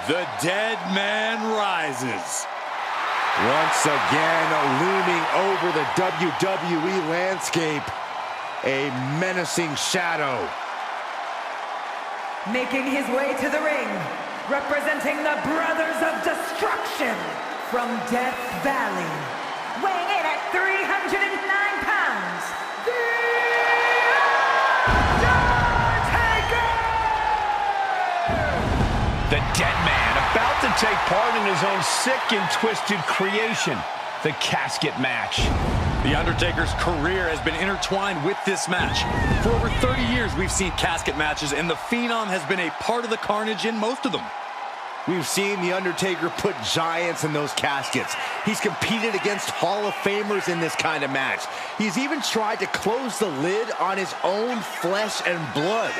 The Deadman rises. Once again, looming over the WWE landscape, a menacing shadow. Making his way to the ring, representing the Brothers of Destruction from Death Valley, weighing in at 309 pounds, The Undertaker! The Deadman about to take part in his own sick and twisted creation, the Casket Match. The Undertaker's career has been intertwined with this match. For over 30 years, we've seen casket matches, and the Phenom has been a part of the carnage in most of them. We've seen The Undertaker put giants in those caskets. He's competed against Hall of Famers in this kind of match. He's even tried to close the lid on his own flesh and blood.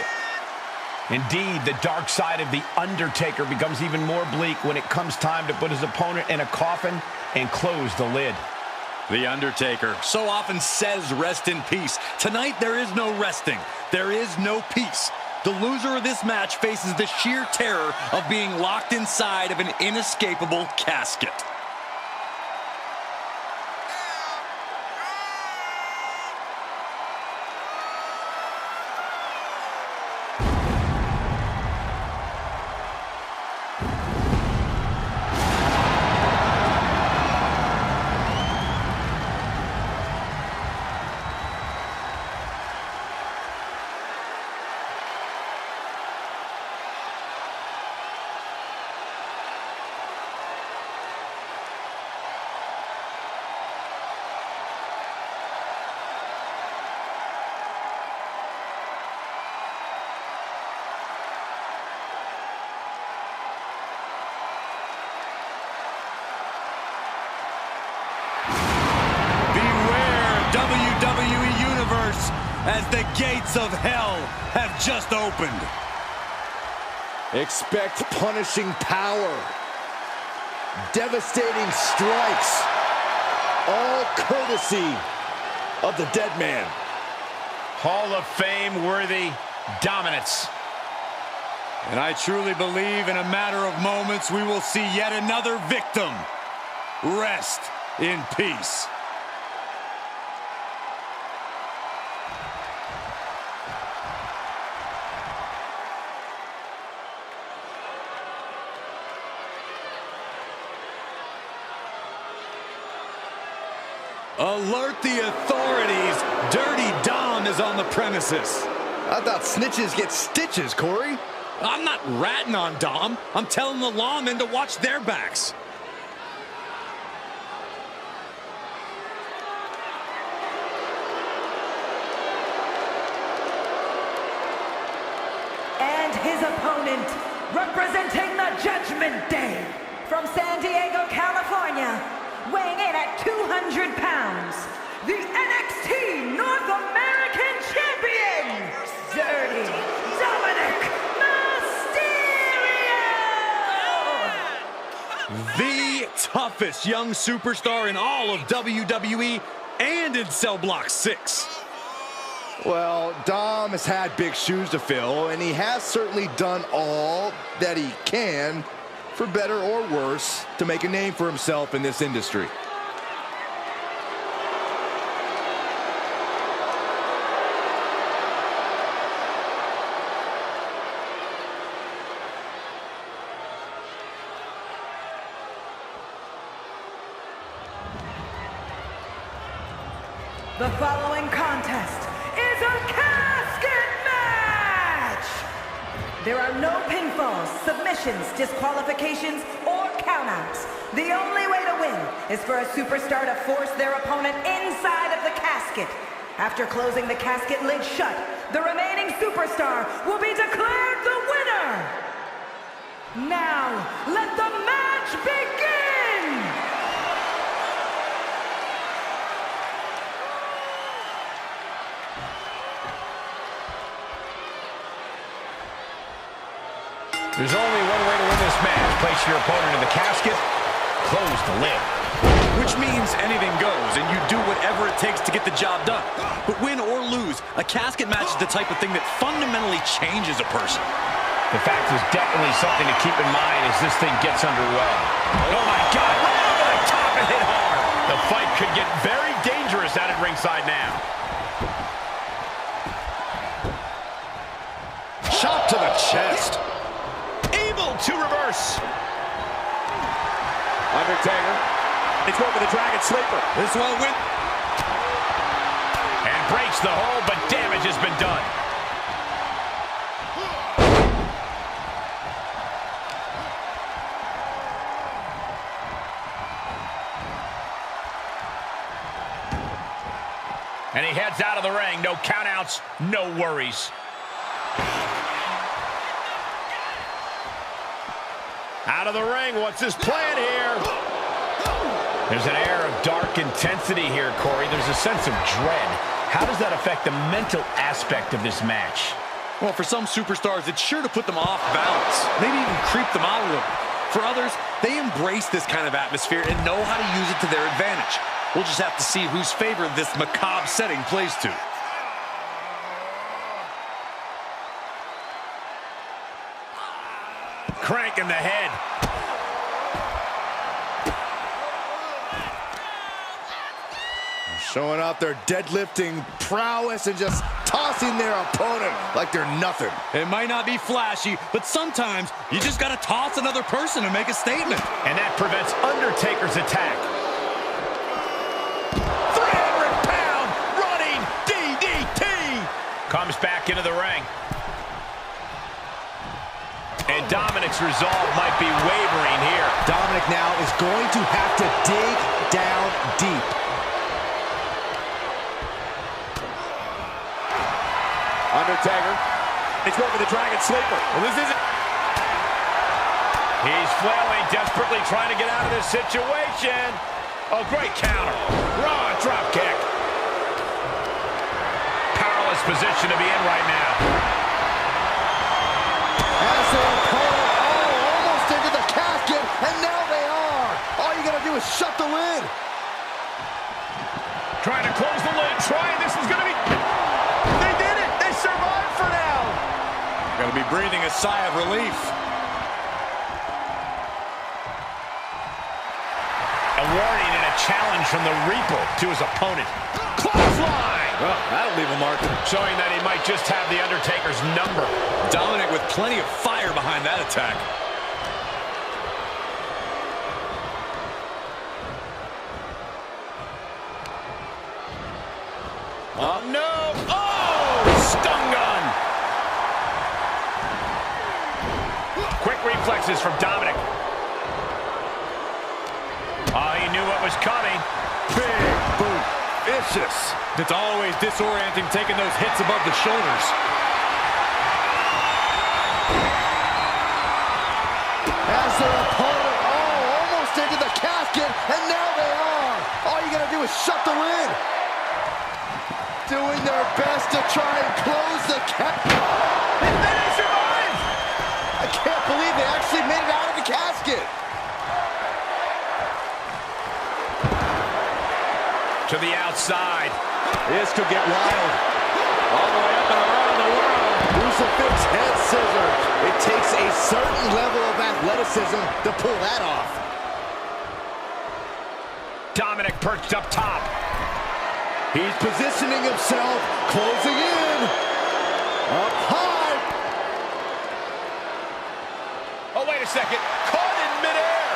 Indeed, the dark side of The Undertaker becomes even more bleak when it comes time to put his opponent in a coffin and close the lid. The Undertaker so often says rest in peace. Tonight, there is no resting. There is no peace. The loser of this match faces the sheer terror of being locked inside of an inescapable casket. WWE Universe, as the gates of hell have just opened. Expect punishing power, devastating strikes, all courtesy of the Deadman. Hall of Fame worthy dominance. And I truly believe in a matter of moments we will see yet another victim rest in peace. Alert the authorities! Dirty Dom is on the premises. I thought snitches get stitches, Corey. I'm not ratting on Dom. I'm telling the lawmen to watch their backs. And his opponent, representing the Judgment Day, from San Diego, California, weighing in at 200 pounds, the NXT North American Champion, Dirty Dominik Mysterio! The toughest young superstar in all of WWE and in Cell Block 6. Well, Dom has had big shoes to fill, and he has certainly done all that he can, for better or worse, to make a name for himself in this industry. The following contest is a casket match! There are no pinfalls, submissions, disqualifications, or countouts. The only way to win is for a superstar to force their opponent inside of the casket. After closing the casket lid shut, the remaining superstar will be declared the winner! Now, let the match begin! There's only one way to win this match. Place your opponent in the casket, close the lid. Which means anything goes, and you do whatever it takes to get the job done. But win or lose, a casket match is the type of thing that fundamentally changes a person. The fact is definitely something to keep in mind as this thing gets underway. Oh, my God. Right over the top and hit hard. The fight could get very dangerous out at ringside now. Shot to the chest. Able to reverse. Undertaker. He's going for the Dragon Sleeper. This one went. And breaks the hold, but damage has been done. And he heads out of the ring. No countouts, no worries. Out of the ring, what's his plan here? There's an air of dark intensity here, Corey. There's a sense of dread. How does that affect the mental aspect of this match? Well, for some superstars, it's sure to put them off balance. Maybe even creep them out a little. For others, they embrace this kind of atmosphere and know how to use it to their advantage. We'll just have to see whose favor this macabre setting plays to. Crank in the head. Showing off their deadlifting prowess and just tossing their opponent like they're nothing. It might not be flashy, but sometimes you just got to toss another person to make a statement. And that prevents Undertaker's attack. 300-pound running DDT. Comes back into the ring. And Dominik's resolve might be wavering here. Dominik now is going to have to dig down deep. Undertaker. He's going for the Dragon Sleeper. Well, this isn't... He's flailing, desperately trying to get out of this situation. Oh, great counter. Raw drop kick. Powerless position to be in right now. As their opponent, almost into the casket, and now they are. All you gotta do is shut the lid. Trying to close the lid. This is going to be... They did it. They survived for now. Gonna be breathing a sigh of relief. A warning and a challenge from the Reaper to his opponent. Clothesline! Well, that'll leave a mark. Showing that he might just have the Undertaker's number. Dominik with plenty of fire behind that attack. Oh, no! Oh! Stun gun! Quick reflexes from Dominik. Oh, he knew what was coming. Big boot, vicious. It's always disorienting taking those hits above the shoulders. As their opponent, almost into the casket, and now they are. All you gotta do is shut the lid. Doing their best to try and close the casket. And then he survived! I can't believe they actually made it out of the casket. To the outside. This could get wild. All the way up and around the world. Crucifix head scissors. It takes a certain level of athleticism to pull that off. Dominik perched up top. He's positioning himself, closing in. Up high. Oh, wait a second. Caught in midair.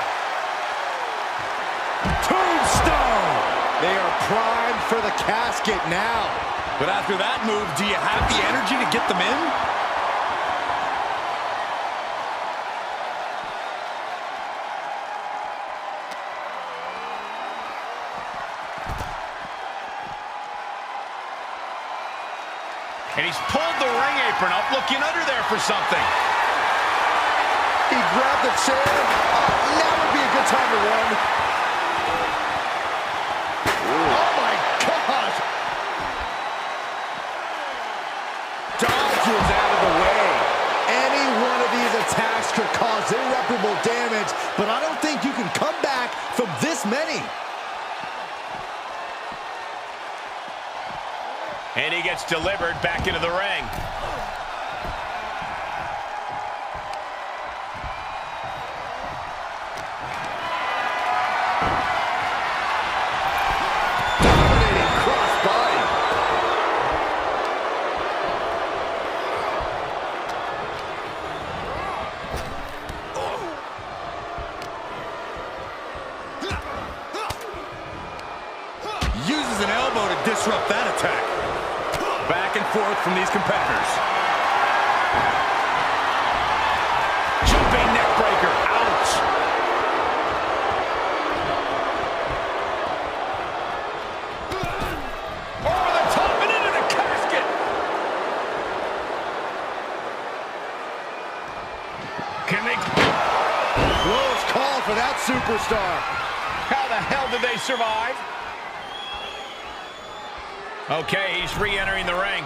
Tombstone. They are primed for the casket now. But after that move, do you have the energy to get them in? And he's pulled the ring apron up, looking under there for something. He grabbed the chair. Now would be a good time to run. Oh my gosh! Dodges out of the way. Any one of these attacks could cause irreparable damage, but I don't think you can come back from this many. And he gets delivered back into the ring. forth from these competitors. Jumping neck breaker. Ouch. Over the top and into the casket. Can they... Close call for that superstar. How the hell did they survive? Okay, he's re-entering the ring.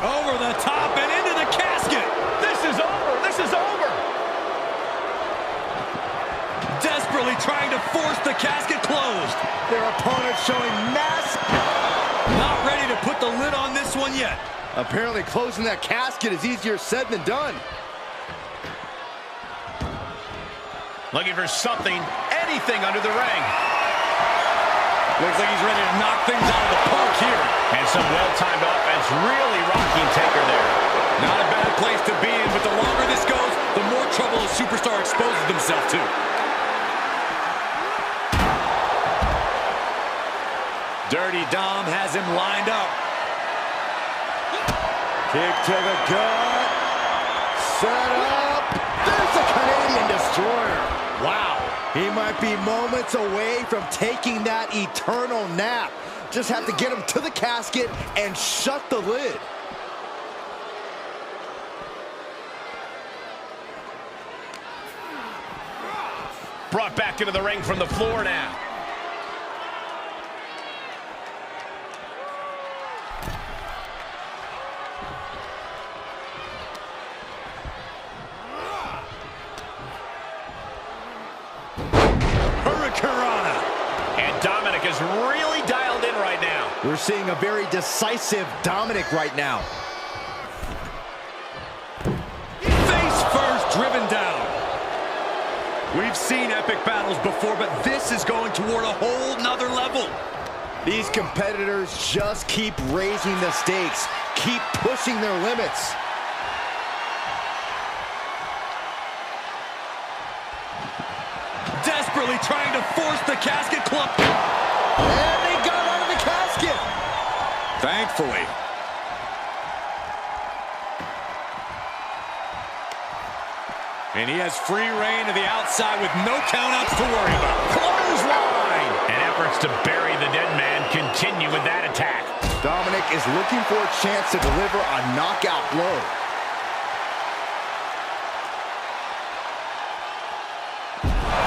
Over the top and into the casket. This is over. This is over. Desperately trying to force the casket closed. Their opponent showing Not ready to put the lid on this one yet. Apparently closing that casket is easier said than done. Looking for something, anything under the ring. Looks like he's ready to knock things out of the park here. And some well-timed offense really rocking Taker there. Not a bad place to be in, but the longer this goes, the more trouble a superstar exposes himself to. Dirty Dom has him lined up. Kick to the gut. Set up. There's a Canadian destroyer. Wow. He might be moments away from taking that eternal nap. Just have to get him to the casket and shut the lid. Brought back into the ring from the floor now. And Dominik is really dialed in right now. We're seeing a very decisive Dominik right now. Face first, driven down. We've seen epic battles before, but this is going toward a whole nother level. These competitors just keep raising the stakes, keep pushing their limits. Desperately trying to force the casket closed. And they got out of the casket. Thankfully. And he has free reign to the outside with no countouts to worry about. Clothesline! And efforts to bury the Deadman continue with that attack. Dominik is looking for a chance to deliver a knockout blow.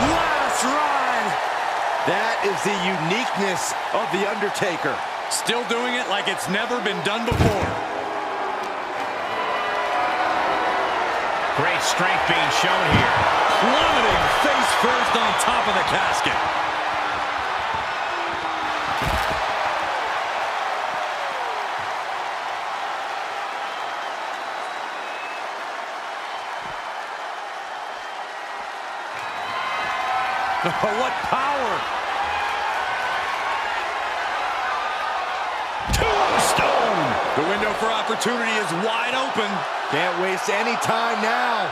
Last ride! That is the uniqueness of The Undertaker. Still doing it like it's never been done before. Great strength being shown here. Plummeting face first on top of the casket. Oh, what power! Tombstone! The window for opportunity is wide open. Can't waste any time now.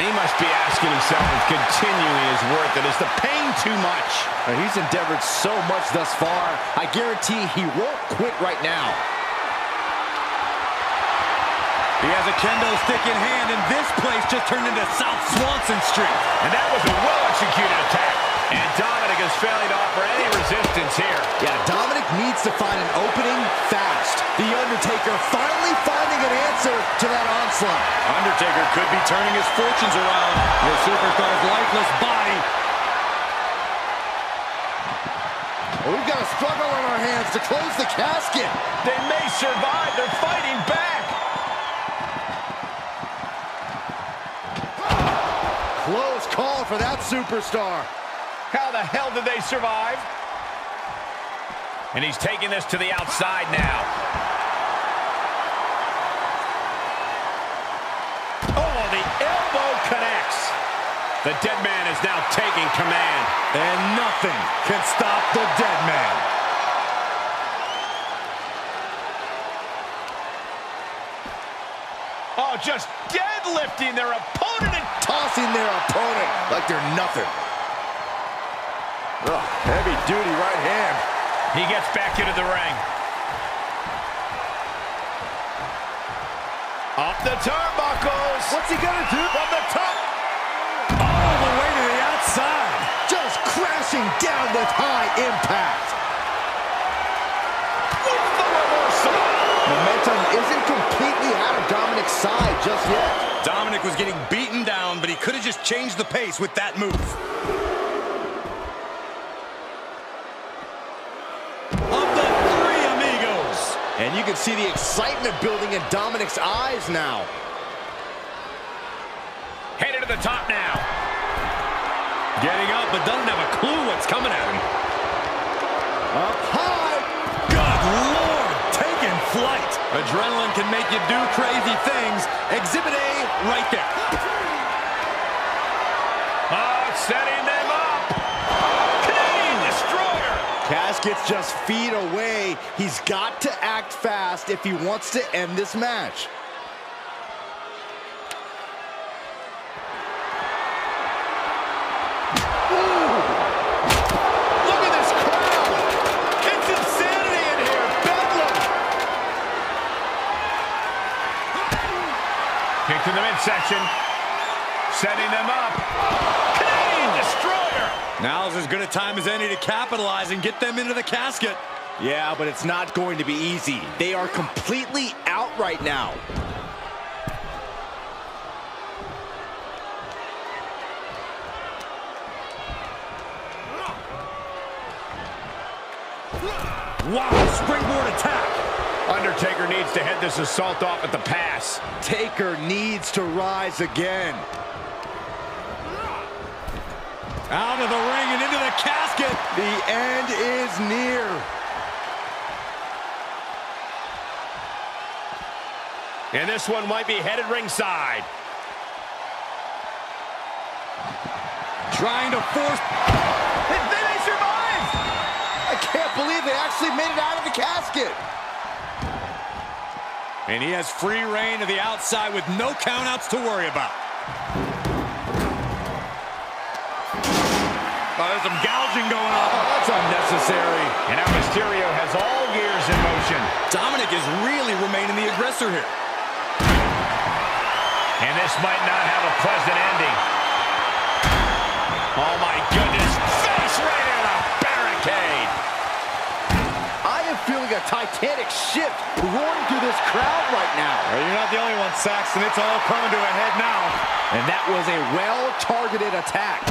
He must be asking himself if continuing is worth it. Is the pain too much? He's endeavored so much thus far. I guarantee he won't quit right now. He has a kendo stick in hand, and this place just turned into South Swanson Street. And that was a well-executed attack. And Dominik is failing to offer any resistance here. Yeah, Dominik needs to find an opening fast. The Undertaker finally finding an answer to that onslaught. Undertaker could be turning his fortunes around. The superstar's lifeless body. We've got a struggle on our hands to close the casket. They may survive. They're fighting back. Close call for that superstar. How the hell did they survive? And he's taking this to the outside now. Oh, the elbow connects. The Deadman is now taking command. And nothing can stop the Deadman. Oh, just deadlifting their opponent and tossing their opponent like they're nothing. Oh, heavy duty right hand. he gets back into the ring. Up the turnbuckles. What's he gonna do? From the top. All the way to the outside. Just crashing down with high impact. With the reversal. Momentum isn't completely out of Dominik's side just yet. Dominik was getting beaten down, but he could have just changed the pace with that move. Of the three amigos. And you can see the excitement building in Dominik's eyes now. Headed to the top now. Getting up, but doesn't have a clue what's coming at him. Up high. Good Lord, taking flight. Adrenaline can make you do crazy things. Exhibit A right there. Oh, setting them up. Canadian Destroyer. Casket's just feet away. He's got to act fast if he wants to end this match. Kick to the midsection. Setting them up. Canadian Destroyer. Now's as good a time as any to capitalize and get them into the casket. Yeah, but it's not going to be easy. They are completely out right now. Wow, springboard attack. Undertaker needs to head this assault off at the pass. Taker needs to rise again. Out of the ring and into the casket. The end is near. And this one might be headed ringside. Trying to force. They may survive. I can't believe they actually made it out of the casket. And he has free reign to the outside with no countouts to worry about. Oh, there's some gouging going on. Oh, that's unnecessary. And now Mysterio has all gears in motion. Dominik is really remaining the aggressor here. And this might not have a pleasant ending. Oh my goodness. Face right in the barricade. I am feeling a titanic shift roaring through this crowd right now. Well, you're not the only one, Saxton. It's all coming to a head now. And that was a well-targeted attack.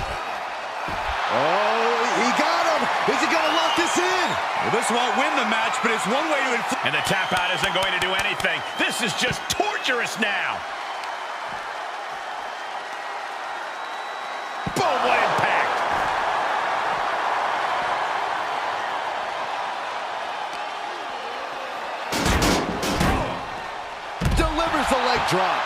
Oh, he got him. Is he going to lock this in? Well, this won't win the match, but it's one way to inflict. And the tap out isn't going to do anything. This is just torturous now. Boom, what impact. Delivers the leg drop.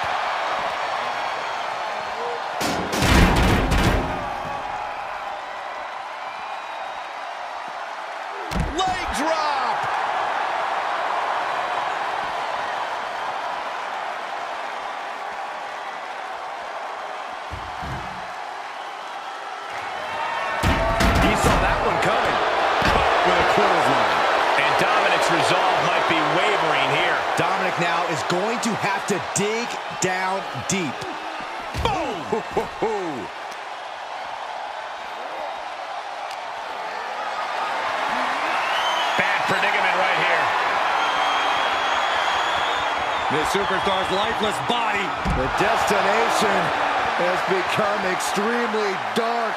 Leg drop. He saw that one coming. Caught with a clothesline. And Dominik's resolve might be wavering here. Dominik now is going to have to dig down deep. Boom! Bad predicament right here. This superstar's lifeless body. The destination has become extremely dark.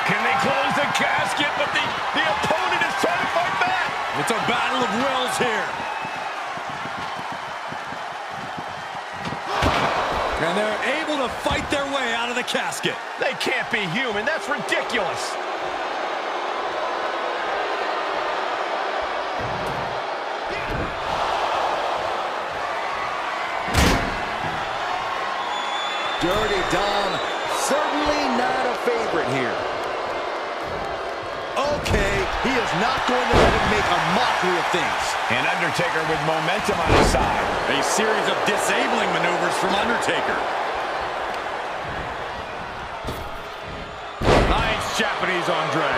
Can they close the casket? But the opponent is trying to fight back. It's a battle of wills here. And they're able to fight their way out of the casket. They can't be human. That's ridiculous. Dirty Dom, certainly not a favorite here. Okay, he is not going to let him make a mockery of things. And Undertaker with momentum on his side. A series of disabling maneuvers from Undertaker. Nice Japanese Andre.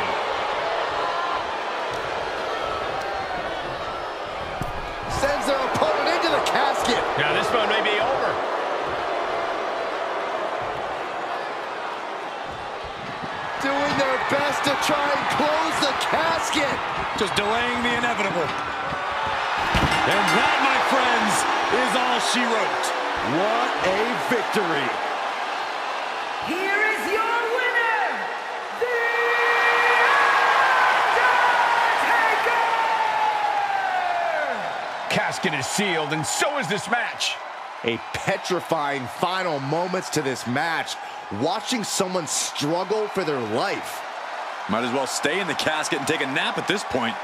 Sends their opponent into the casket. Now this one may be over. Doing their best to try and close the casket. Just delaying the inevitable. And that, my friends, is all she wrote. What a victory. Here is your winner, The Undertaker! Casket is sealed, and so is this match. A petrifying final moments to this match. Watching someone struggle for their life. Might as well stay in the casket and take a nap at this point.